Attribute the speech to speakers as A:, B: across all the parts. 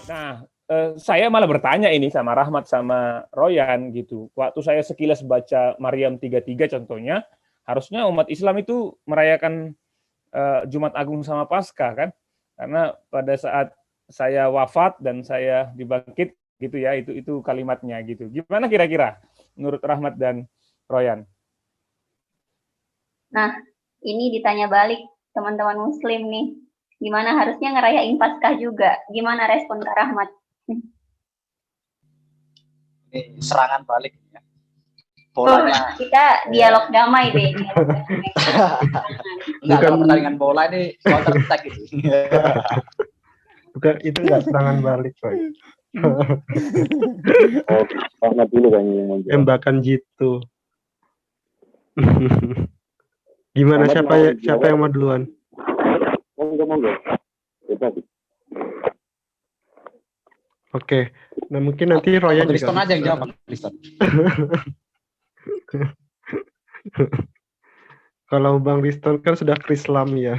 A: Nah, saya malah bertanya ini sama Rahmat sama Royan gitu. Waktu saya sekilas baca Maryam 33 contohnya, harusnya umat Islam itu merayakan Jumat Agung sama Paskah kan? Karena pada saat saya wafat dan saya dibangkit gitu ya, itu kalimatnya gitu. Gimana kira-kira menurut Rahmat dan Royan?
B: Nah, ini ditanya balik teman-teman Muslim nih. Gimana harusnya ngerayain Paskah juga? Gimana respon Kak Rahmat?
C: Ini serangan balik ya. Bolanya
B: kita dialog damai deh.
C: Enggak, kalau pertandingan bola ini counter attack gitu.
D: Bukan, itu enggak serangan balik, Pak.
E: Rahmat dulu kan yang mau jawab.
D: Tembakan jitu. Gimana, siapa yang mau duluan?
E: Monggo.
D: Oke. Nah, mungkin nanti Royan juga
C: Kristen aja yang jawab, Kristen.
D: Kalau Bang Riston kan sudah Krislam ya.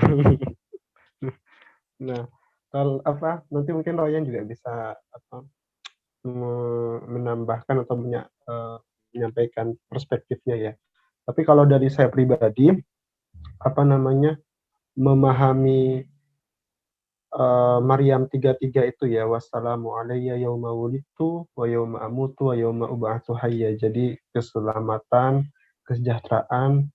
D: Nah, kalau nanti mungkin Royan juga bisa menambahkan atau menyampaikan perspektifnya ya. Tapi kalau dari saya pribadi, memahami Maryam 33 itu ya, wassalamu alayya yauma wulidtu wa yauma amutu wa yauma ub'atsu hayya. Jadi keselamatan, kesejahteraan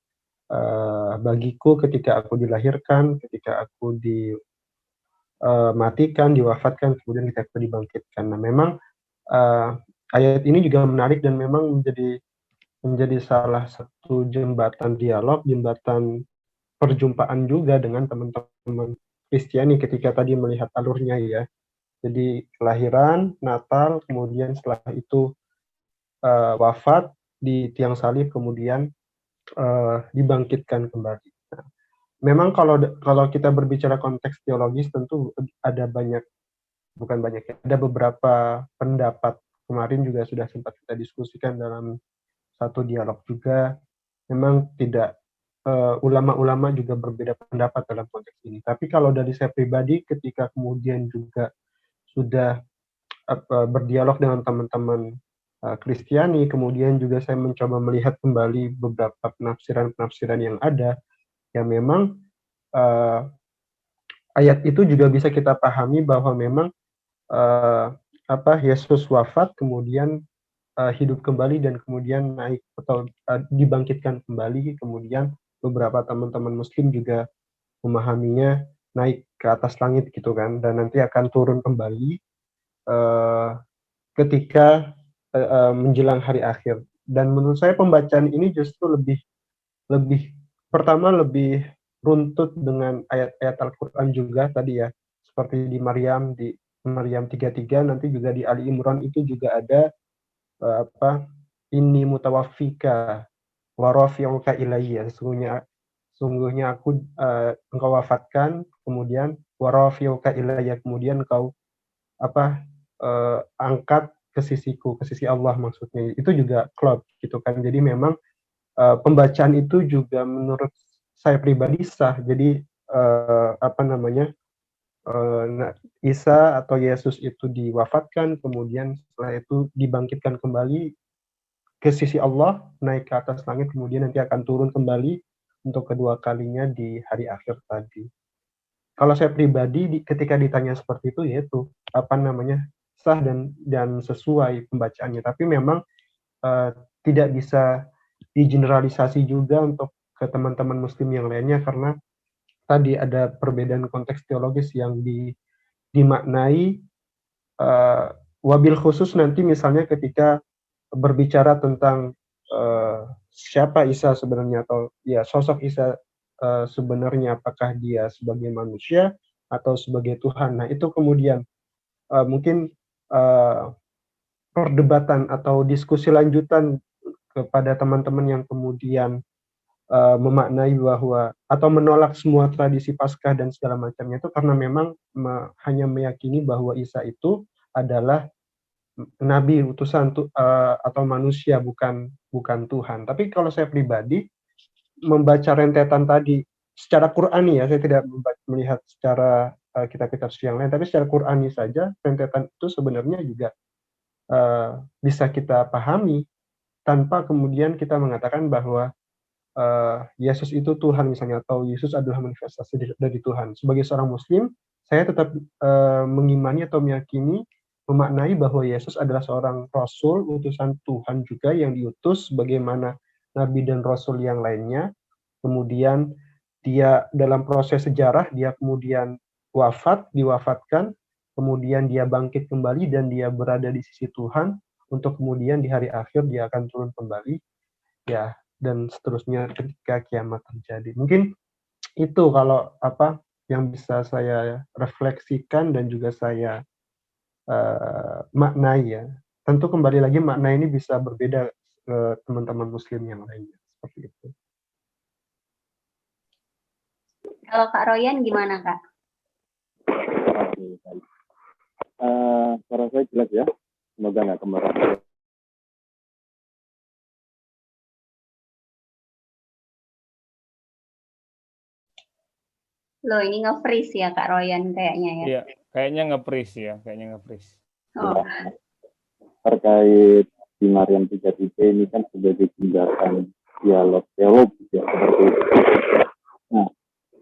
D: bagiku ketika aku dilahirkan, ketika aku dimatikan, diwafatkan, kemudian ketika aku dibangkitkan. Nah, memang ayat ini juga menarik dan memang menjadi salah satu jembatan dialog, jembatan perjumpaan juga dengan teman-teman Kristiani ketika tadi melihat alurnya ya. Jadi kelahiran, Natal, kemudian setelah itu wafat di tiang salib, kemudian dibangkitkan kembali. Nah, memang kalau kita berbicara konteks teologis tentu ada beberapa pendapat. Kemarin juga sudah sempat kita diskusikan dalam satu dialog juga. Memang tidak ulama-ulama juga berbeda pendapat dalam konteks ini. Tapi kalau dari saya pribadi, ketika kemudian juga sudah berdialog dengan teman-teman Kristiani, kemudian juga saya mencoba melihat kembali beberapa penafsiran-penafsiran yang ada, yang memang ayat itu juga bisa kita pahami bahwa memang Yesus wafat, kemudian hidup kembali dan kemudian naik atau dibangkitkan kembali, kemudian beberapa teman-teman Muslim juga memahaminya naik ke atas langit gitu kan, dan nanti akan turun kembali ketika menjelang hari akhir. Dan menurut saya pembacaan ini justru lebih pertama lebih runtut dengan ayat-ayat Al-Quran juga tadi ya, seperti di Maryam 33, nanti juga di Ali Imran itu juga ada inni mutawaffika wa rafi'uka ilayya, sungguhnya aku engkau wafatkan, kemudian wa rafi'uka ilayya, kemudian engkau angkat ke sisiku, ke sisi Allah maksudnya. Itu juga klop gitu kan. Jadi memang pembacaan itu juga menurut saya pribadi sah. Jadi Isa atau Yesus itu diwafatkan, kemudian setelah itu dibangkitkan kembali ke sisi Allah, naik ke atas langit, kemudian nanti akan turun kembali untuk kedua kalinya di hari akhir tadi. Kalau saya pribadi ketika ditanya seperti itu, yaitu sah dan sesuai pembacaannya. Tapi memang tidak bisa digeneralisasi juga untuk ke teman-teman Muslim yang lainnya, karena tadi ada perbedaan konteks teologis yang dimaknai wabil khusus nanti misalnya ketika berbicara tentang siapa Isa sebenarnya, atau ya sosok Isa sebenarnya, apakah dia sebagai manusia atau sebagai Tuhan. Nah, itu kemudian mungkin perdebatan atau diskusi lanjutan kepada teman-teman yang kemudian memaknai bahwa atau menolak semua tradisi Paskah dan segala macamnya itu karena memang hanya meyakini bahwa Isa itu adalah nabi, utusan atau manusia, bukan Tuhan. Tapi kalau saya pribadi membaca rentetan tadi secara Qur'ani ya, saya tidak melihat secara kitab-kitab suci yang lain, tapi secara Qur'ani saja rentetan itu sebenarnya juga bisa kita pahami tanpa kemudian kita mengatakan bahwa Yesus itu Tuhan misalnya, atau Yesus adalah manifestasi dari Tuhan. Sebagai seorang Muslim, saya tetap mengimani atau meyakini, memaknai bahwa Yesus adalah seorang Rasul, utusan Tuhan juga yang diutus bagaimana Nabi dan Rasul yang lainnya. Kemudian dia dalam proses sejarah, dia kemudian diwafatkan, kemudian dia bangkit kembali dan dia berada di sisi Tuhan, untuk kemudian di hari akhir dia akan turun kembali, ya, dan seterusnya ketika kiamat terjadi. Mungkin itu kalau yang bisa saya refleksikan dan juga saya maknai ya. Tentu kembali lagi makna ini bisa berbeda ke teman-teman Muslim yang lainnya, seperti itu.
B: Kalau Kak Royan gimana, Kak?
E: Suara saya jelas ya, semoga nggak kemarahan.
B: Loh, ini nge-freeze ya Kak Royan kayaknya ya?
A: Iya, kayaknya nge-freeze ya,
B: Oh.
E: Terkait di Maryam 3 ini kan sebagai tindakan dialog teologis ya, seperti itu. Nah,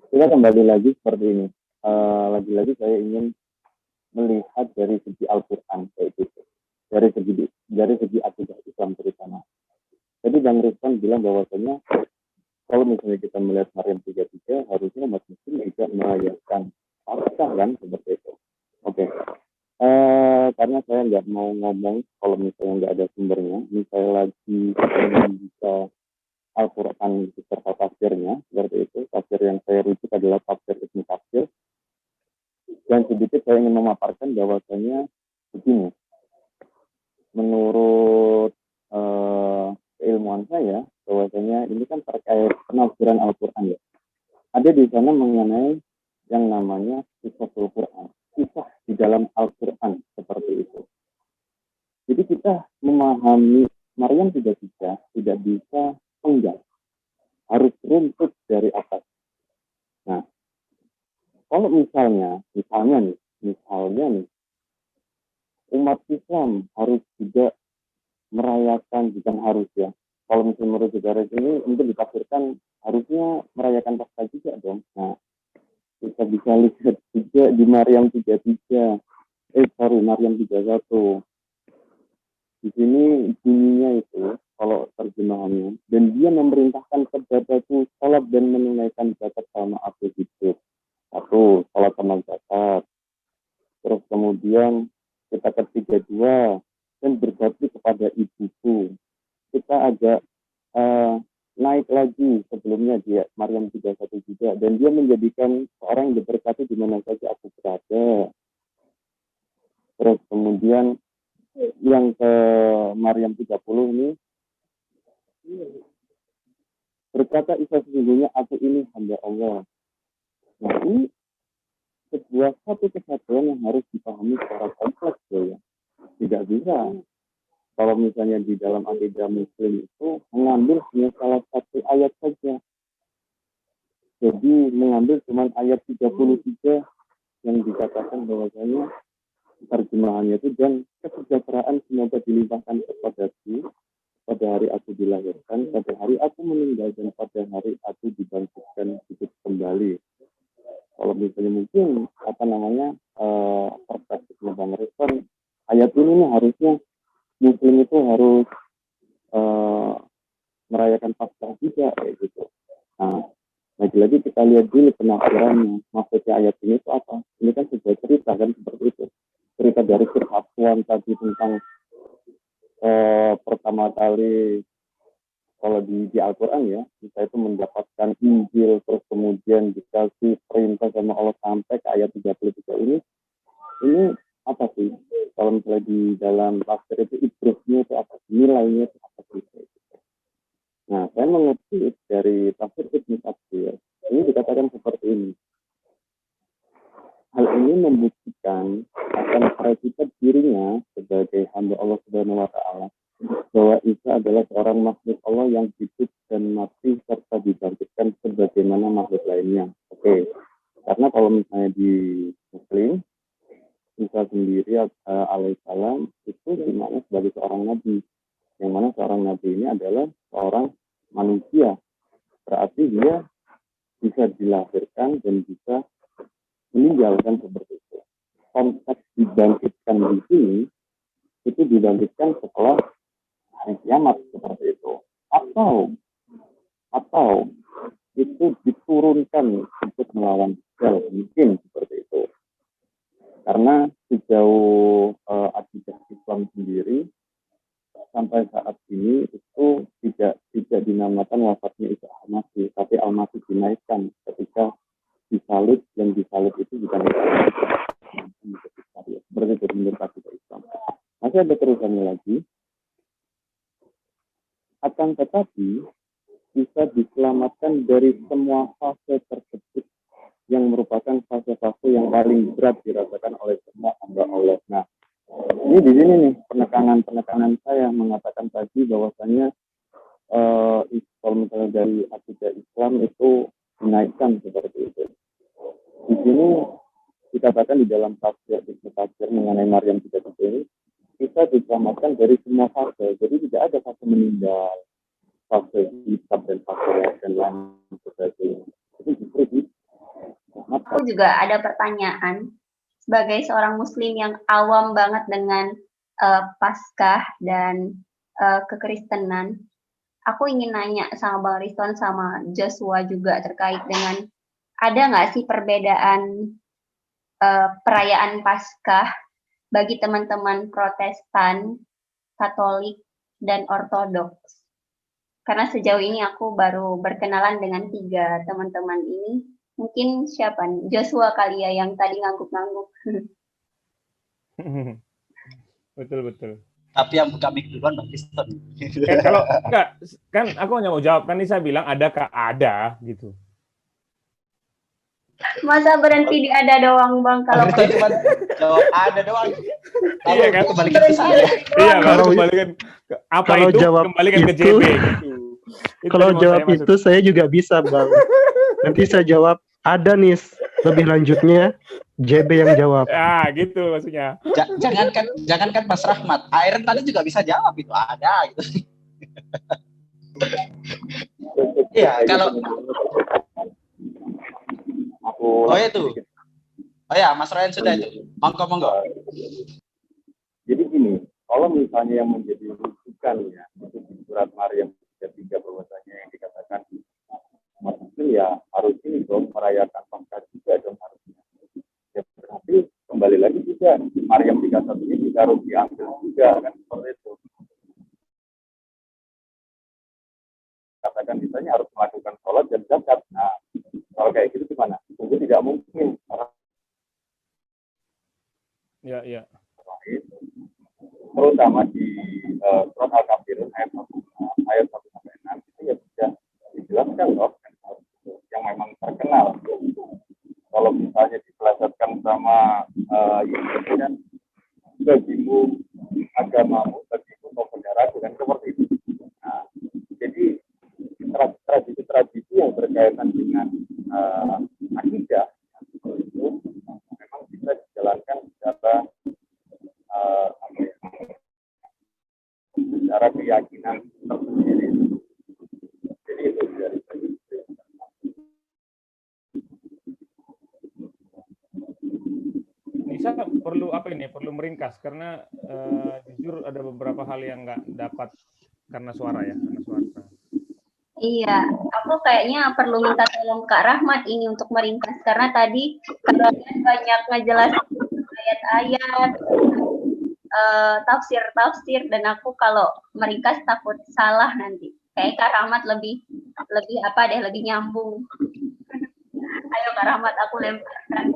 E: kita kembali lagi seperti ini. Lagi-lagi saya ingin melihat dari segi Al-Quran kayak gitu, dari segi akidah Islam terutama. Jadi Bang Rizwan bilang bahwasanya kalau misalnya kita melihat Maryam 3 harusnya umat Muslim juga merayakan Paskah kan, seperti itu. Oke. Karena saya nggak mau ngomong kalau misalnya nggak ada sumbernya. Ini saya lagi membuka Al-Quran beserta tafsirnya, seperti itu. Tafsir yang saya rujuk adalah tafsir Ibnu Katsir. Dan sedikit saya ingin memaparkan bahwasanya begini. Menurut keilmuan saya, bahwasanya ini kan terkait penafsiran Al-Quran ya. Ada di sana mengenai yang namanya kisah Al-Quran, kisah di dalam Al-Quran, seperti itu. Jadi kita memahami Maryam 3 tidak bisa penggal, harus runtut dari atas. Nah, kalau misalnya nih, umat Islam harus juga merayakan, bukan harus ya. Kalau misalnya menurut saudara ini mungkin ditafsirkan harusnya merayakan Paskah juga dong. Nah, kita bisa lihat juga di Maryam 31. Di sini bunyinya itu, kalau terjemahannya, dan dia memerintahkan kepadaku salat dan menunaikan zakat sama aku hidup. Satu, salat sama zakat. Terus kemudian kita ketiga dua, dan berbakti kepada ibuku. Kita agak naik lagi sebelumnya dia Maryam 31 juga, dan dia menjadikan seorang yang diberkati di mana saja aku berada. Terus kemudian yang ke Maryam 30 ini, berkata Isa, sesungguhnya aku ini hamba Allah. Nah, ini sebuah satu kesatuan yang harus dipahami secara kompleks ya. Tidak bisa kalau misalnya di dalam akidah Muslim itu mengambil hanya salah satu ayat saja. Jadi mengambil cuma ayat 33 yang dikatakan bahwasanya terjemahannya itu, dan kesejahteraan semoga dilimpahkan kepadaku pada hari aku dilahirkan, pada hari aku meninggal, dan pada hari aku dibangkitkan hidup kembali. Kalau misalnya mungkin perspektifnya Bang Rizwan, ayat ini nih harusnya Muslim itu harus merayakan Paskah juga kayak gitu. Nah, lagi-lagi kita lihat dulu penafsirannya, maksudnya ayat ini itu apa? Ini kan sebuah cerita kan, seperti itu. Cerita dari kesatuan tadi tentang pertama kali kalau di Al-Quran ya, kita itu mendapatkan Injil, terus kemudian dikasih perintah sama Allah sampai ke ayat 33 ini apa sih? Kalau misalnya di dalam tafsir itu ibrahnya itu apa? Nilainya itu apa sih? Nah, saya mengutip dari tafsir Ibnu Katsir, ini dikatakan seperti ini. Hal ini membuktikan akan hakikat dirinya sebagai hamba Allah Subhanahu wa Ta'ala, bahwa Isa adalah seorang makhluk Allah yang hidup dan mati serta dibangkitkan sebagaimana makhluk lainnya. Oke. Karena kalau misalnya di Muslim, Isa sendiri alaihissalam itu dimana sebagai seorang nabi, yang mana seorang nabi ini adalah seorang manusia, berarti dia bisa dilahirkan dan bisa meninggalkan seperti itu. Konteks dibangkitkan di sini itu dibangkitkan setelah hari kiamat seperti itu, atau itu diturunkan untuk melawan dajjal, mungkin seperti itu. Karena sejauh akidah Islam sendiri sampai saat ini itu tidak dinamakan wafatnya Isa Al-Masih, tapi Al-Masih dinaikkan ketika disalib, yang disalib itu bukan seperti itu menurut akidah Islam. Masih ada terusannya lagi. Akan tetapi bisa diselamatkan dari semua fase tersebut yang merupakan fase-fase yang paling berat dirasakan oleh semua hamba Allah. Nah, ini di sini nih penekanan saya mengatakan tadi bahwasanya kalau misalnya dari akidah Islam itu dinaikkan seperti itu. Di sini dikatakan di dalam tafsir mengenai Maryam 33 ini bisa diselamatkan dari semua fase. Jadi tidak ada fase meninggal, fase hisab dan fase dan lain sebagainya. Itu justru
B: Aku juga ada pertanyaan sebagai seorang Muslim yang awam banget dengan Paskah dan kekristenan. Aku ingin nanya sama Bang Rizwan sama Joshua juga terkait dengan ada nggak sih perbedaan perayaan Paskah bagi teman-teman Protestan, Katolik, dan Ortodoks? Karena sejauh ini aku baru berkenalan dengan 3 teman-teman ini. Mungkin siapa nih? Joshua kali ya yang tadi ngangguk-ngangguk.
A: Betul.
C: Tapi yang buka mic duluan Bang Kristen.
A: Kalau enggak, kan aku hanya mau jawab, kan ini saya bilang ada gitu.
B: Masa berhenti di ada doang, Bang? Kalau
C: Kita cuma jawab ada doang.
A: Iya kan?
C: Kembalikan ke saya.
A: Iya,
D: Kalau-
A: kembalikan ke apa
D: kalau
A: itu?
D: jawab
A: Kembalikan ke
D: itu-
A: JB gitu. Itu
D: Kalau
A: yang mau
D: jawab
A: saya maksud.
D: itu saya juga bisa, Bang. Nanti saya jawab ada nih. Lebih lanjutnya JB yang jawab.
A: Ya, gitu maksudnya.
C: Jangankan Mas Rahmat, Iron tadi juga bisa jawab itu ada gitu. Iya, kalau
E: aku
C: oh itu. Oh ya, Mas Ryan sudah itu. Monggo.
E: Jadi gini, kalau misalnya yang menjadi rujukan ya itu di surat Maryam 33 bahwasanya yang dikatakan umat Muslim ya harus ini dong merayakan Paskah juga dong harusnya. Ya, berarti kembali lagi juga Maryam 31 ini juga harus diambil juga kan seperti itu. Katakan misalnya harus melakukan sholat dan zakat. Nah, kalau kayak gitu gimana? Tentu tidak mungkin.
A: Iya.
E: Terutama di surat Al-Kafirun ayat 1-6 itu ya sudah dijelaskan loh yang memang terkenal. Kalau misalnya dipelesetkan sama ini kan bagimu agamamu, bagimu saudaraku kan seperti itu. Nah, jadi tradisi-tradisi yang berkaitan dengan akidah itu memang bisa dijalankan secara keyakinan tersendiri. Jadi itu dari segi
A: Nisa perlu perlu meringkas karena jujur ada beberapa hal yang nggak dapat karena suara.
B: Iya, aku kayaknya perlu minta tolong Kak Rahmat ini untuk meringkas karena tadi kalian banyak ngejelasin ayat-ayat, tafsir dan aku kalau meringkas takut salah nanti. Kayak Kak Rahmat lebih nyambung. Ayo Kak Rahmat, aku lemparkan.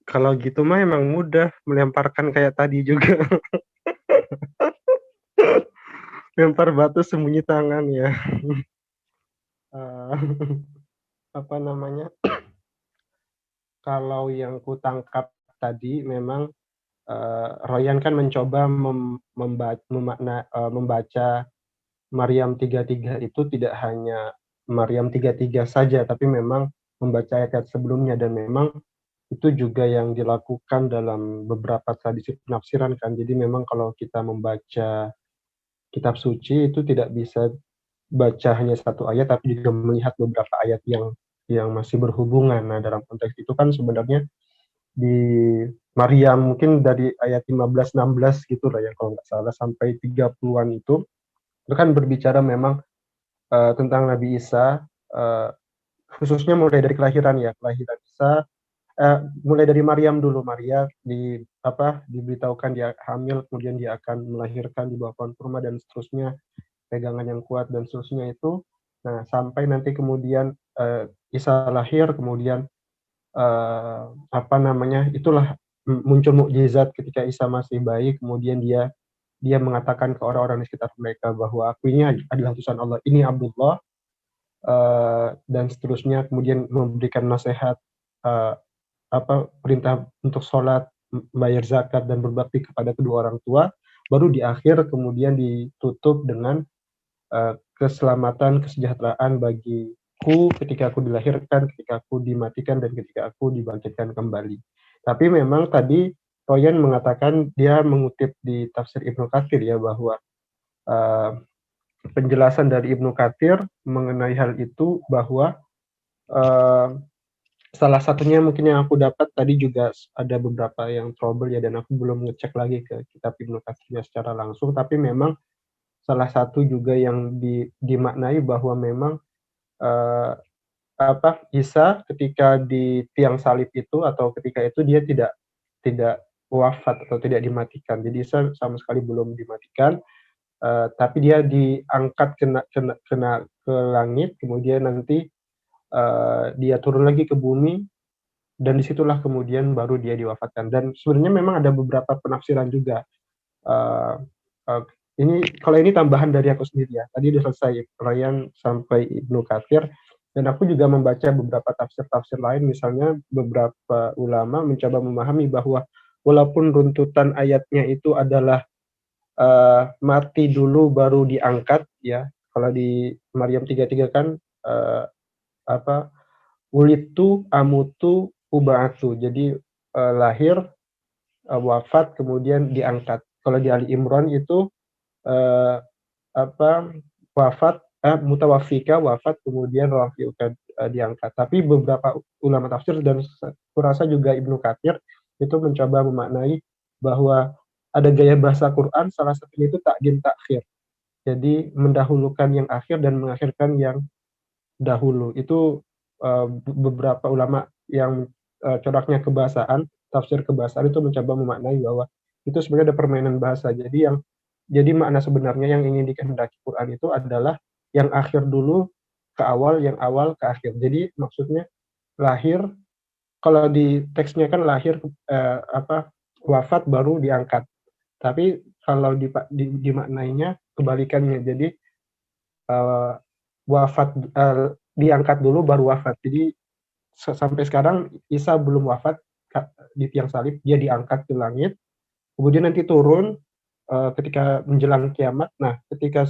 D: Kalau gitu mah emang mudah melemparkan kayak tadi juga. Lempar batu sembunyi tangan ya. Apa namanya? Kalau yang kutangkap tadi memang Royan kan mencoba membaca Maryam 33 itu tidak hanya Maryam 33 saja, tapi memang membaca ayat-ayat sebelumnya, dan memang itu juga yang dilakukan dalam beberapa tradisi penafsiran kan. Jadi memang kalau kita membaca kitab suci itu tidak bisa baca hanya satu ayat, tapi juga melihat beberapa ayat yang masih berhubungan. Nah, dalam konteks itu kan sebenarnya di Maryam mungkin dari ayat 15-16 gitu lah ya kalau nggak salah, sampai 30-an itu kan berbicara memang tentang Nabi Isa, khususnya mulai dari kelahiran Isa, mulai dari Maryam dulu. Maria diberitahukan dia hamil, kemudian dia akan melahirkan di bawah pohon kurma dan seterusnya, pegangan yang kuat dan seterusnya itu. Nah, sampai nanti kemudian Isa lahir, kemudian itulah muncul mukjizat ketika Isa masih bayi, kemudian dia mengatakan ke orang-orang di sekitar mereka bahwa aku ini adalah utusan Allah, ini Abdullah, dan seterusnya, kemudian memberikan nasihat, perintah untuk sholat, bayar zakat, dan berbakti kepada kedua orang tua. Baru di akhir kemudian ditutup dengan keselamatan, kesejahteraan bagiku ketika aku dilahirkan, ketika aku dimatikan, dan ketika aku dibangkitkan kembali. Tapi memang tadi Royan mengatakan, dia mengutip di tafsir Ibnu Katsir ya, bahwa penjelasan dari Ibnu Katsir mengenai hal itu, bahwa salah satunya mungkin yang aku dapat tadi juga ada beberapa yang trouble ya, dan aku belum ngecek lagi ke kitab Ibnu Katsirnya secara langsung, tapi memang salah satu juga yang dimaknai bahwa memang Isa ketika di tiang salib itu, atau ketika itu dia tidak wafat atau tidak dimatikan. Jadi Isa sama sekali belum dimatikan, tapi dia diangkat ke langit, kemudian nanti dia turun lagi ke bumi, dan disitulah kemudian baru dia diwafatkan. Dan sebenarnya memang ada beberapa penafsiran juga. Kalau ini tambahan dari aku sendiri ya. Tadi udah selesai Ryan sampai Ibnu Katsir, dan aku juga membaca beberapa tafsir-tafsir lain. Misalnya beberapa ulama mencoba memahami bahwa walaupun runtutan ayatnya itu adalah mati dulu baru diangkat ya. Kalau di Maryam 33 kan ulitu amutu uba'atu. Jadi lahir, wafat, kemudian diangkat. Kalau di Ali Imran itu wafat, mutawafika, wafat, kemudian rafiuka, diangkat. Tapi beberapa ulama tafsir, dan kurasa juga Ibnu Katsir, itu mencoba memaknai bahwa ada gaya bahasa Quran, salah satunya itu takdim takhir. Jadi mendahulukan yang akhir dan mengakhirkan yang dahulu. Itu beberapa ulama yang coraknya kebahasaan, tafsir kebahasaan, itu mencoba memaknai bahwa itu sebenarnya ada permainan bahasa. Jadi makna sebenarnya yang ingin dikehendaki Quran itu adalah yang akhir dulu ke awal, yang awal ke akhir. Jadi maksudnya lahir, kalau di teksnya kan lahir, wafat baru diangkat. Tapi kalau dimaknainya kebalikannya. Jadi wafat, diangkat dulu baru wafat. Jadi sampai sekarang Isa belum wafat di tiang salib, dia diangkat ke langit, kemudian nanti turun ketika menjelang kiamat. Nah, ketika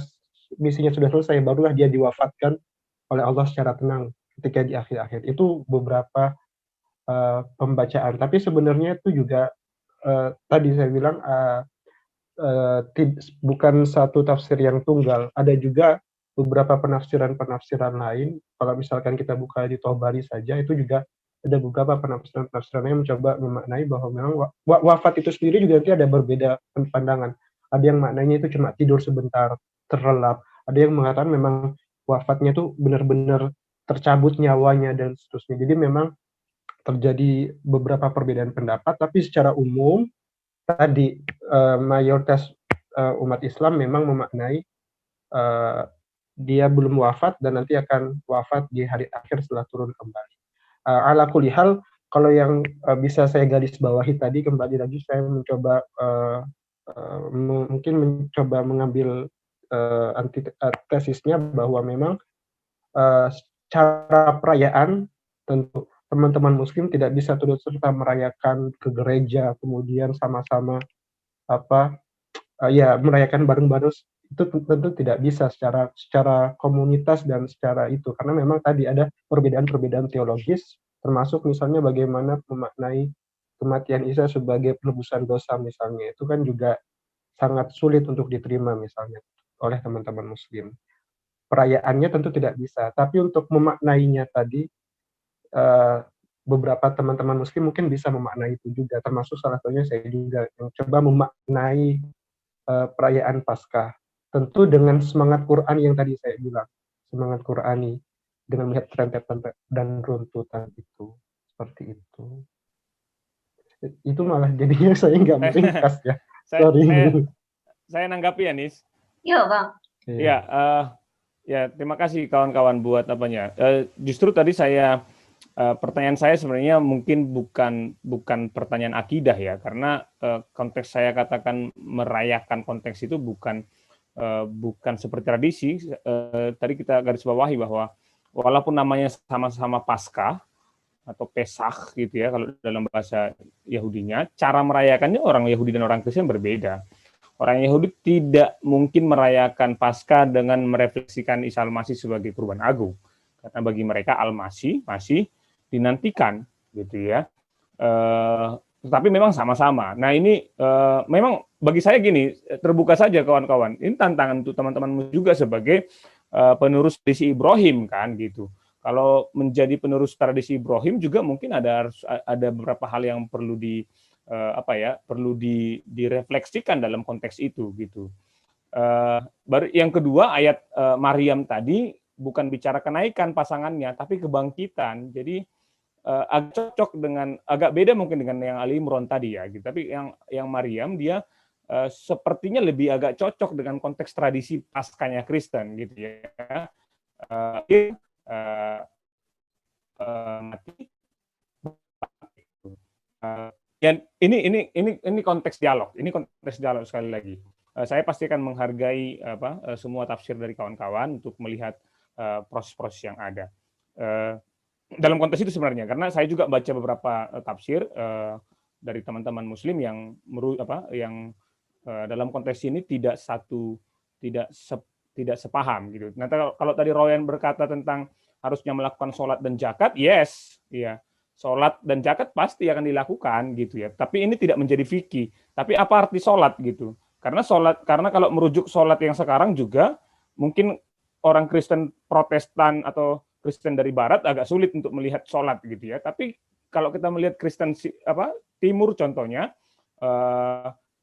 D: misinya sudah selesai, barulah dia diwafatkan oleh Allah secara tenang ketika di akhir-akhir. Itu beberapa pembacaan. Tapi sebenarnya itu juga tadi saya bilang bukan satu tafsir yang tunggal. Ada juga beberapa penafsiran lain. Kalau misalkan kita buka di Tobari saja, itu juga ada beberapa penafsiran yang mencoba memaknai bahwa memang wafat itu sendiri juga nanti ada berbeda pandangan. Ada yang maknanya itu cuma tidur sebentar, terlelap. Ada yang mengatakan memang wafatnya itu benar-benar tercabut nyawanya dan seterusnya. Jadi memang terjadi beberapa perbedaan pendapat, tapi secara umum tadi mayoritas umat Islam memang memaknai dia belum wafat dan nanti akan wafat di hari akhir setelah turun kembali. Ala kulli hal, kalau yang bisa saya garis bawahi tadi, kembali lagi saya mencoba mungkin mencoba mengambil antitesisnya bahwa memang cara perayaan, tentu teman-teman muslim tidak bisa turut serta merayakan ke gereja, kemudian sama-sama merayakan bareng-bareng itu tentu tidak bisa secara komunitas dan secara itu, karena memang tadi ada perbedaan-perbedaan teologis, termasuk misalnya bagaimana memaknai kematian Isa sebagai penebusan dosa misalnya, itu kan juga sangat sulit untuk diterima misalnya oleh teman-teman Muslim. Perayaannya tentu tidak bisa, tapi untuk memaknainya tadi, beberapa teman-teman Muslim mungkin bisa memaknai itu juga, termasuk salah satunya saya juga yang coba memaknai perayaan Paskah. Tentu dengan semangat Quran yang tadi saya bilang, semangat Qurani, dengan melihat rentetan dan runtutan itu, seperti itu. Itu malah jadinya saya nggak meringkas ya. Sorry.
A: Saya nanggapi ya, Nis.
B: Yuk, Bang.
A: Ya, ya terima kasih kawan-kawan buat apanya. Justru tadi pertanyaan saya sebenarnya mungkin bukan pertanyaan akidah ya, karena konteks saya katakan merayakan konteks itu bukan seperti tradisi. Tadi kita garis bawahi bahwa walaupun namanya sama-sama Paskah atau Pesach gitu ya kalau dalam bahasa Yahudinya, cara merayakannya orang Yahudi dan orang Kristen berbeda. Orang Yahudi tidak mungkin merayakan Paskah dengan merefleksikan Isa Al-Masih sebagai kurban agung, karena bagi mereka Al-Masih masih dinantikan gitu ya. Tetapi memang sama-sama. Nah ini memang bagi saya gini, terbuka saja kawan-kawan. Ini tantangan untuk teman-teman juga sebagai penerus tradisi Ibrahim kan gitu. Kalau menjadi penerus tradisi Ibrahim juga mungkin ada beberapa hal yang perlu direfleksikan dalam konteks itu gitu. Baru yang kedua ayat Maryam tadi bukan bicara kenaikan pasangannya tapi kebangkitan. Jadi agak beda mungkin dengan yang Ali Imran tadi ya gitu. Tapi yang Maryam dia sepertinya lebih agak cocok dengan konteks tradisi Paskahnya Kristen gitu ya. Mati. Dan ini konteks dialog. Ini konteks dialog sekali lagi. Saya pasti akan menghargai semua tafsir dari kawan-kawan untuk melihat proses-proses yang ada. Dalam konteks itu sebenarnya, karena saya juga baca beberapa tafsir dari teman-teman Muslim yang dalam konteks ini tidak sepaham gitu. Nah, kalau tadi Royan berkata tentang harusnya melakukan sholat dan zakat, yes, ya, sholat dan zakat pasti akan dilakukan gitu ya. Tapi ini tidak menjadi fikih. Tapi apa arti sholat gitu? Karena kalau merujuk sholat yang sekarang juga mungkin orang Kristen Protestan atau Kristen dari Barat agak sulit untuk melihat sholat gitu ya. Tapi kalau kita melihat Kristen Timur contohnya,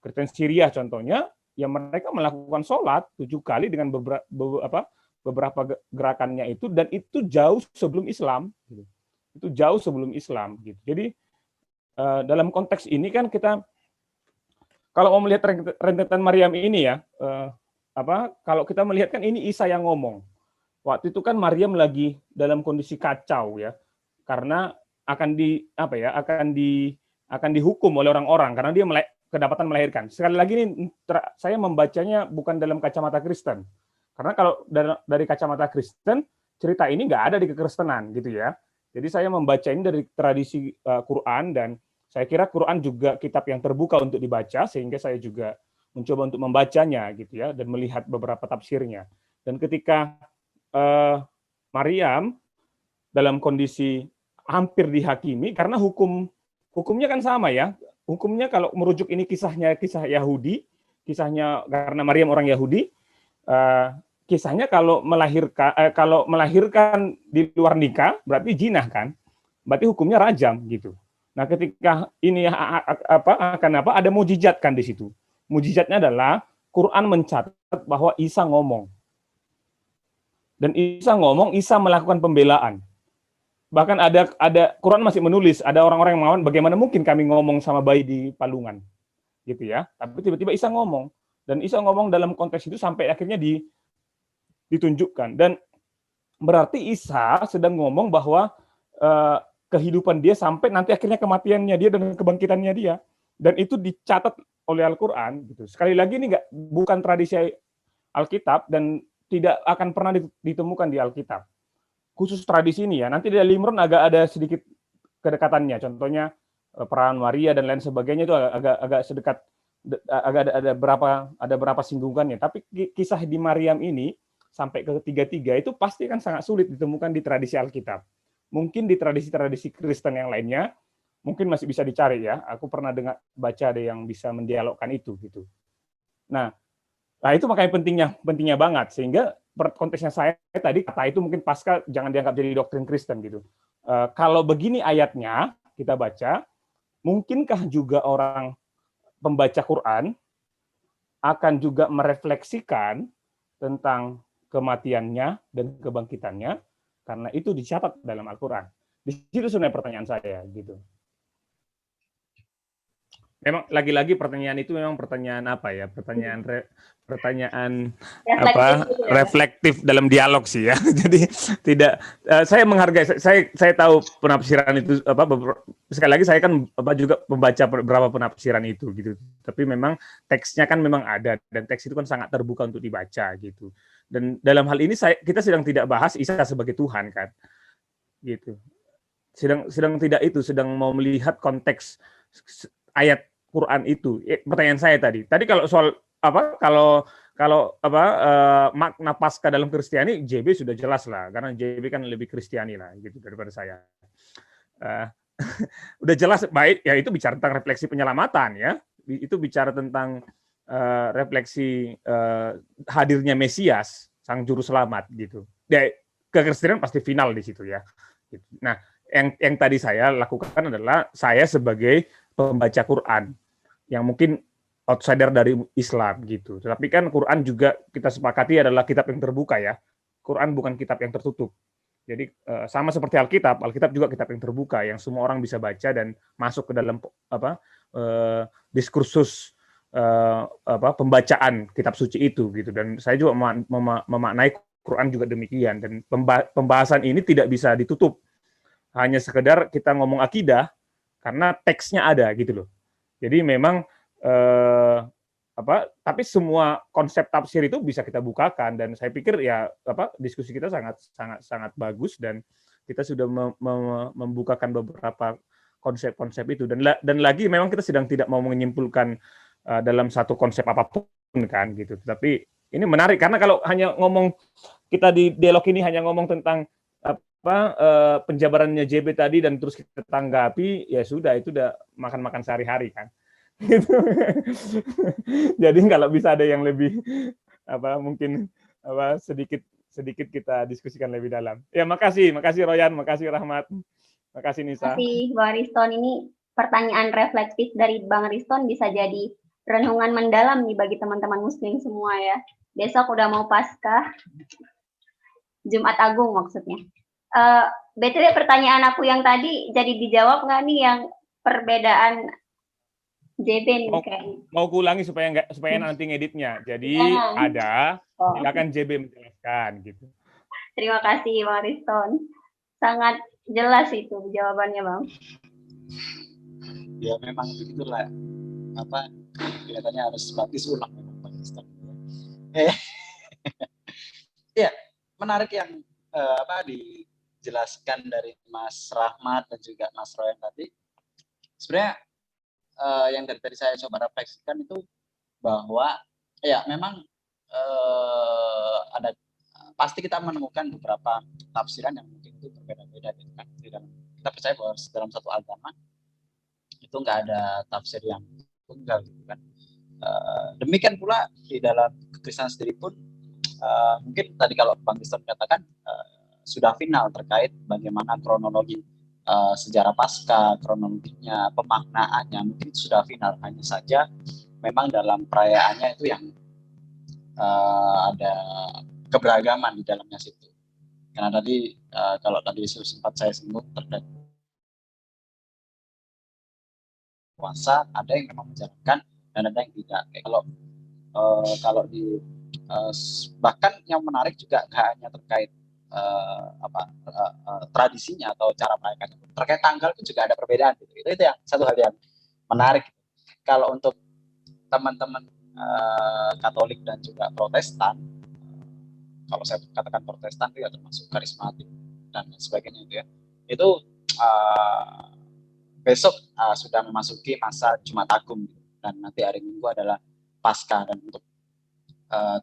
A: Kristen Syria contohnya, ya mereka melakukan sholat 7 kali dengan beberapa gerakannya itu, dan itu jauh sebelum Islam. Gitu. Itu jauh sebelum Islam. Gitu. Jadi dalam konteks ini kan kita, kalau mau melihat rentetan Maryam ini ya, kalau kita melihat kan ini Isa yang ngomong. Waktu itu kan Maryam lagi dalam kondisi kacau ya, karena akan dihukum oleh orang-orang karena dia kedapatan melahirkan. Sekali lagi ini saya membacanya bukan dalam kacamata Kristen. Karena kalau dari kacamata Kristen, cerita ini nggak ada di kekristenan gitu ya. Jadi saya membaca ini dari tradisi Quran, dan saya kira Quran juga kitab yang terbuka untuk dibaca, sehingga saya juga mencoba untuk membacanya gitu ya, dan melihat beberapa tafsirnya. Dan ketika Maryam dalam kondisi hampir dihakimi, karena hukumnya kan sama ya. Hukumnya kalau merujuk ini kisah Yahudi, kisahnya karena Maryam orang Yahudi, kisahnya kalau melahirkan di luar nikah berarti jinah kan, berarti hukumnya rajam gitu. Nah ketika ini ada mujizat kan di situ. Mujizatnya adalah Quran mencatat bahwa Isa ngomong, dan Isa melakukan pembelaan. Bahkan ada Quran masih menulis, ada orang-orang yang mengatakan bagaimana mungkin kami ngomong sama bayi di palungan, gitu ya. Tapi tiba-tiba Isa ngomong, dan Isa ngomong dalam konteks itu sampai akhirnya ditunjukkan. Dan berarti Isa sedang ngomong bahwa kehidupan dia sampai nanti akhirnya kematiannya dia dan kebangkitannya dia, dan itu dicatat oleh Al-Quran. Gitu. Sekali lagi ini bukan tradisi Alkitab dan tidak akan pernah ditemukan di Alkitab. Khusus tradisi ini ya, nanti di Al-Imran agak ada sedikit kedekatannya, contohnya peran Maria dan lain sebagainya itu agak sedekat agak ada berapa singgungannya. Tapi kisah di Maryam ini sampai ke ketiga-tiga itu pasti kan sangat sulit ditemukan di tradisi Alkitab. Mungkin di tradisi-tradisi Kristen yang lainnya mungkin masih bisa dicari ya. Aku pernah baca ada yang bisa mendialogkan itu gitu. Nah itu makanya pentingnya banget, sehingga konteksnya saya tadi kata itu mungkin pasca jangan dianggap jadi doktrin Kristen gitu. Kalau begini ayatnya kita baca, mungkinkah juga orang pembaca Quran akan juga merefleksikan tentang kematiannya dan kebangkitannya, karena itu dicatat dalam Al-Quran. Di situ sebenarnya pertanyaan saya gitu. Memang lagi-lagi pertanyaan itu memang pertanyaan apa ya? Pertanyaan reflektif dalam dialog sih ya. Jadi tidak saya menghargai, saya tahu penafsiran itu sekali lagi saya kan juga membaca beberapa penafsiran itu gitu. Tapi memang teksnya kan memang ada, dan teks itu kan sangat terbuka untuk dibaca gitu. Dan dalam hal ini kita sedang tidak bahas Isa sebagai Tuhan kan. Gitu. Sedang tidak itu, sedang mau melihat konteks ayat Quran itu. Pertanyaan saya tadi kalau soal makna Paskah dalam Kristiani, JB sudah jelas lah, karena JB kan lebih Kristiani lah gitu daripada saya. Udah jelas baik ya, itu bicara tentang refleksi penyelamatan ya, itu bicara tentang refleksi hadirnya Mesias, sang juru selamat gitu. Kekristenan pasti final di situ ya. Nah, yang tadi saya lakukan adalah saya sebagai pembaca Quran yang mungkin outsider dari Islam gitu. Tetapi kan Quran juga kita sepakati adalah kitab yang terbuka ya. Quran bukan kitab yang tertutup. Jadi sama seperti Alkitab juga kitab yang terbuka yang semua orang bisa baca dan masuk ke dalam diskursus pembacaan kitab suci itu gitu. Dan saya juga memaknai Quran juga demikian, dan pembahasan ini tidak bisa ditutup hanya sekedar kita ngomong akidah karena teksnya ada gitu loh. Jadi memang tapi semua konsep tafsir itu bisa kita bukakan, dan saya pikir ya diskusi kita sangat bagus, dan kita sudah membukakan beberapa konsep-konsep itu, dan lagi memang kita sedang tidak mau menyimpulkan dalam satu konsep apapun kan gitu. Tapi ini menarik karena kalau hanya ngomong kita di dialog ini hanya ngomong tentang penjabarannya JB tadi dan terus kita tanggapi, ya sudah, itu udah makan-makan sehari-hari kan. Gitu. Jadi kalau bisa ada yang lebih mungkin sedikit kita diskusikan lebih dalam. Ya, makasih Royan, makasih Rahmat, makasih Nisa.
B: Makasih Bang Riston, ini pertanyaan reflektif dari Bang Riston bisa jadi renungan mendalam nih bagi teman-teman Muslim semua ya. Besok udah mau Paskah, Jumat Agung maksudnya. BTW pertanyaan aku yang tadi jadi dijawab nggak nih, yang perbedaan JB nih kayaknya.
A: Mau kuulangi supaya nanti ngeditnya. Jadi ada, silakan JB menjelaskan gitu.
B: Terima kasih Bang Riston. Sangat jelas itu jawabannya, Bang.
C: Ya memang begitulah. Kelihatannya harus baptis ulang memang Bang Riston. Ya, menarik yang dijelaskan dari Mas Rahmat dan juga Mas Royan tadi. Sebenarnya yang dari tadi saya coba refleksikan itu bahwa ya memang ada pasti kita menemukan beberapa tafsiran yang mungkin itu berbeda-beda gitu kan. Kita percaya bahwa dalam satu agama itu nggak ada tafsir yang tunggal gitu kan. Demikian pula di dalam Kekristenan sendiri pun mungkin tadi kalau Bang Riston katakan sudah final terkait bagaimana kronologi sejarah Paskah, kronologinya, pemaknaannya mungkin sudah final. Hanya saja memang dalam perayaannya itu yang ada keberagaman di dalamnya situ. Karena tadi kalau tadi sempat saya singgung terkait puasa, ada yang memang menjalankan dan ada yang tidak. Kalau di bahkan yang menarik juga nggak hanya terkait tradisinya atau cara merayakannya, terkait tanggal itu juga ada perbedaan gitu. Itu yang satu hal yang menarik. Kalau untuk teman-teman Katolik dan juga Protestan, kalau saya katakan Protestan itu ya termasuk karismatik dan sebagainya itu ya, itu besok sudah memasuki masa Jumat Agung gitu. dan nanti hari Minggu adalah Paskah. Dan untuk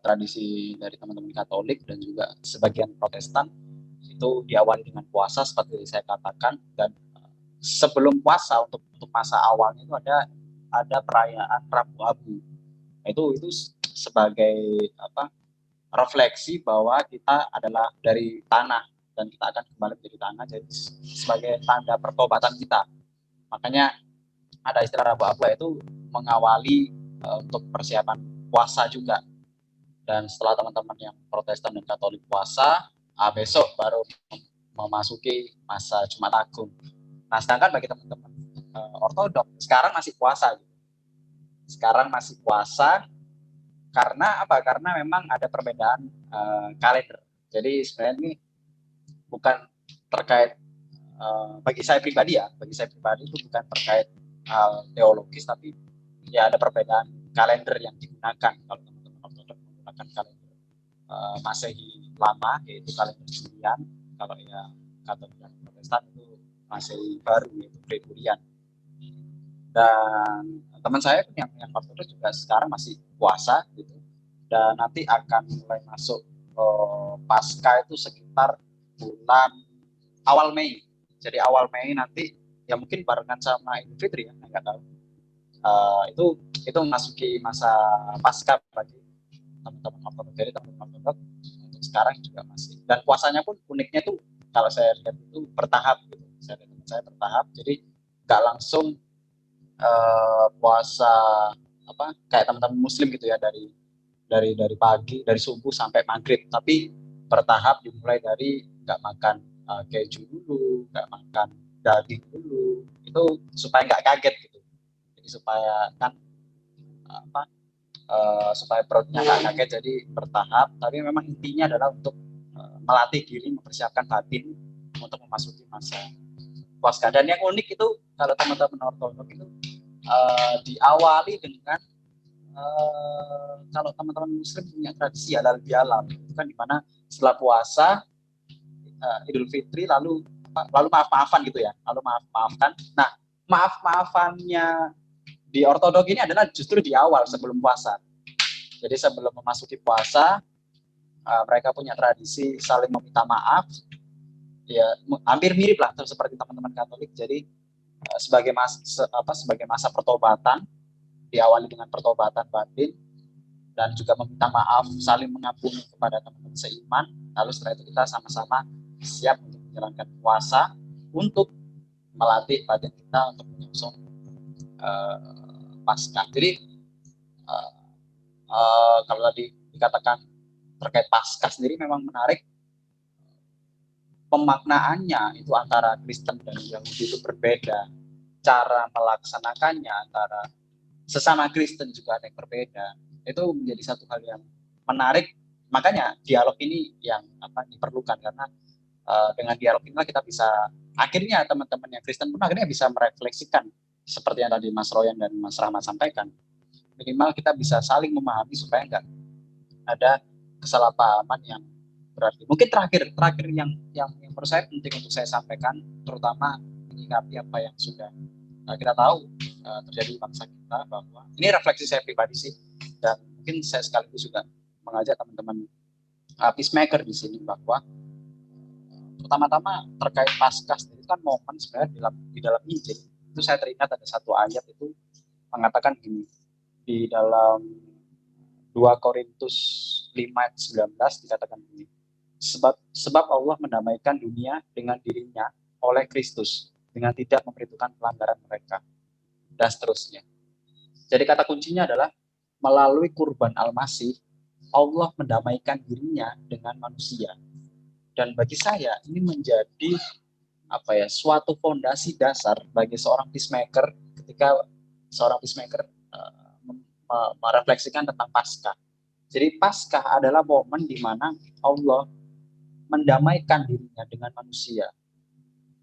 C: tradisi dari teman-teman Katolik dan juga sebagian Protestan itu diawali dengan puasa seperti saya katakan, dan sebelum puasa untuk masa awalnya itu ada perayaan Rabu Abu. Itu sebagai refleksi bahwa kita adalah dari tanah dan kita akan kembali menjadi tanah, jadi sebagai tanda pertobatan kita. Makanya ada istilah Rabu Abu, itu mengawali untuk persiapan puasa juga. Dan setelah teman-teman yang Protestan dan Katolik puasa, besok baru memasuki masa Jumat Agung. Nah, sedangkan bagi teman-teman Ortodok sekarang masih puasa. Sekarang masih puasa karena apa? Karena memang ada perbedaan kalender. Jadi sebenarnya ini bukan terkait bagi saya pribadi itu bukan terkait hal teologis, tapi ya ada perbedaan kalender yang digunakan. Kalau teman-teman Ortodok menggunakan kalender Masehi lama, yaitu kalender Julian. Kalau ya Katolik dan Protestan itu Masehi baru, yaitu Gregorian. Dan teman saya yang Ortodok juga sekarang masih puasa gitu, dan nanti akan mulai masuk Paskah itu sekitar bulan awal Mei. Jadi awal Mei nanti ya mungkin barengan sama Idul Fitri ya, nggak tahu. Itu memasuki masa Paskah bagi teman-teman Ortodok. Jadi teman-teman Ortodok untuk sekarang juga masih, dan puasanya pun uniknya tuh kalau saya lihat itu bertahap gitu. Saya bertahap, jadi nggak langsung puasa kayak teman-teman Muslim gitu ya, dari pagi, dari subuh sampai maghrib, tapi bertahap, dimulai dari nggak makan keju dulu, nggak makan daging dulu, itu supaya nggak kaget gitu. Jadi supaya kan supaya perutnya nggak kaget, jadi bertahap. Tapi memang intinya adalah untuk melatih diri, mempersiapkan batin untuk memasuki masa Paskah. Dan yang unik itu kalau teman-teman Ortodok itu diawali dengan kalau teman-teman Muslim punya tradisi halal bihalal, itu kan dimana setelah puasa Idul Fitri lalu maaf-maafan gitu ya, lalu maaf-maafkan. Nah, maaf-maafannya di Ortodok ini adalah justru di awal sebelum puasa. Jadi sebelum memasuki puasa mereka punya tradisi saling meminta maaf, ya hampir mirip lah seperti teman-teman Katolik. Jadi sebagai masa pertobatan, diawali dengan pertobatan batin dan juga meminta maaf, saling mengampuni kepada teman-teman seiman. Lalu setelah itu kita sama-sama siap untuk menjalankan puasa untuk melatih batin kita untuk menyongsong Paskah. Jadi kalau tadi dikatakan terkait Paskah sendiri memang menarik. Pemaknaannya itu antara Kristen dan Yahudi itu berbeda. Cara melaksanakannya antara sesama Kristen juga ada yang berbeda. Itu menjadi satu hal yang menarik. Makanya dialog ini yang diperlukan, karena dengan dialog inilah kita bisa, akhirnya teman-teman yang Kristen pun akhirnya bisa merefleksikan seperti yang tadi Mas Royan dan Mas Rahmat sampaikan. Minimal kita bisa saling memahami supaya enggak ada kesalahpahaman yang berarti. Mungkin terakhir yang menurut saya penting untuk saya sampaikan, terutama menyikapi apa yang sudah kita tahu terjadi di bangsa kita, bahwa ini refleksi saya pribadi sih, dan mungkin saya sekaligus juga mengajak teman-teman peacemaker di sini, bahwa pertama-tama terkait Paskah itu kan momen sebenarnya di dalam Injil itu saya teringat ada satu ayat itu mengatakan gini, di dalam 2 Korintus 5:19 dikatakan begini, sebab Allah mendamaikan dunia dengan dirinya oleh Kristus dengan tidak memperhitungkan pelanggaran mereka, dan seterusnya. Jadi kata kuncinya adalah melalui kurban Al-Masih Allah mendamaikan dirinya dengan manusia. Dan bagi saya ini menjadi suatu fondasi dasar bagi seorang peacemaker ketika seorang peacemaker merefleksikan tentang Paskah. Jadi Paskah adalah momen di mana Allah mendamaikan dirinya dengan manusia.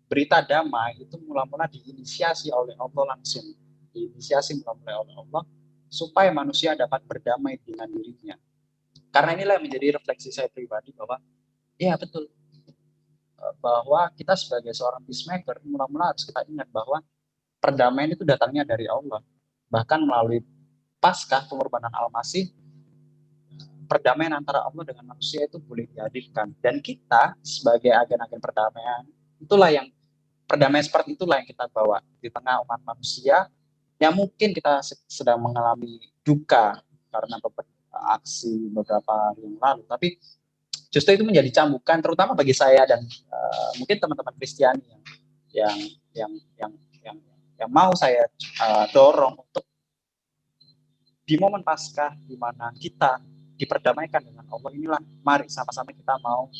C: Berita damai itu mula-mula diinisiasi oleh Allah langsung. Diinisiasi mula-mula oleh Allah supaya manusia dapat berdamai dengan dirinya. Karena inilah yang menjadi refleksi saya pribadi, bahwa ya betul, bahwa kita sebagai seorang peacemaker mula-mula harus kita ingat bahwa perdamaian itu datangnya dari Allah. Bahkan melalui Paskah, pengorbanan Al-Masih, perdamaian antara Allah dengan manusia itu boleh dihadirkan. Dan kita sebagai agen-agen perdamaian, itulah yang perdamaian seperti itulah yang kita bawa di tengah umat manusia yang mungkin kita sedang mengalami duka karena aksi beberapa hari yang lalu. Tapi justru itu menjadi cambukan, terutama bagi saya dan mungkin teman-teman Kristiani yang mau saya dorong untuk di momen Paskah di mana kita diperdamaikan dengan Allah, inilah mari sama-sama kita mau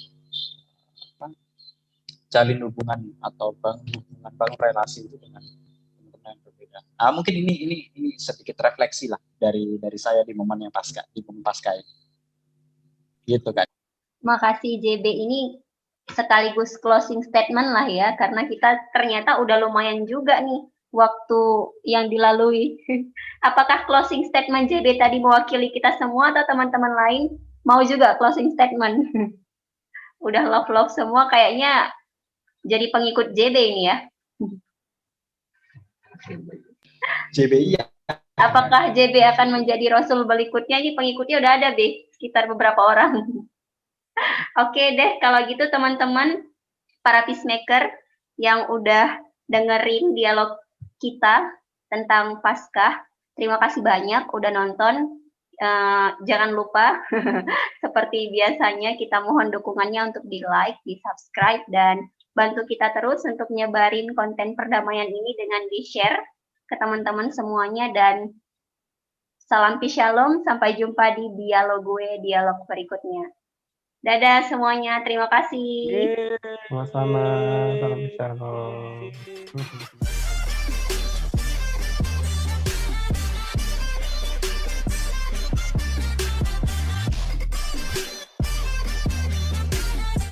C: jalin hubungan atau bangun relasi itu dengan teman-teman yang berbeda. Mungkin ini sedikit refleksi lah dari saya di momen Paskah ini. Gitu kan.
B: Makasih JB, ini sekaligus closing statement lah ya, karena kita ternyata udah lumayan juga nih waktu yang dilalui. Apakah closing statement JB tadi mewakili kita semua atau teman-teman lain mau juga closing statement? Udah love semua kayaknya jadi pengikut JB ini ya.
C: JB iya.
B: Apakah JB akan menjadi rasul berikutnya? Ini pengikutnya udah ada, B, sekitar beberapa orang. Oke deh, kalau gitu teman-teman, para peacemaker yang udah dengerin dialog kita tentang Paskah, terima kasih banyak udah nonton. Jangan lupa, seperti biasanya kita mohon dukungannya untuk di like, di subscribe, dan bantu kita terus untuk nyebarin konten perdamaian ini dengan di-share ke teman-teman semuanya. Dan salam shalom, sampai jumpa di dialog berikutnya. Dadah semuanya, terima kasih.
D: Sama-sama, salam shalom.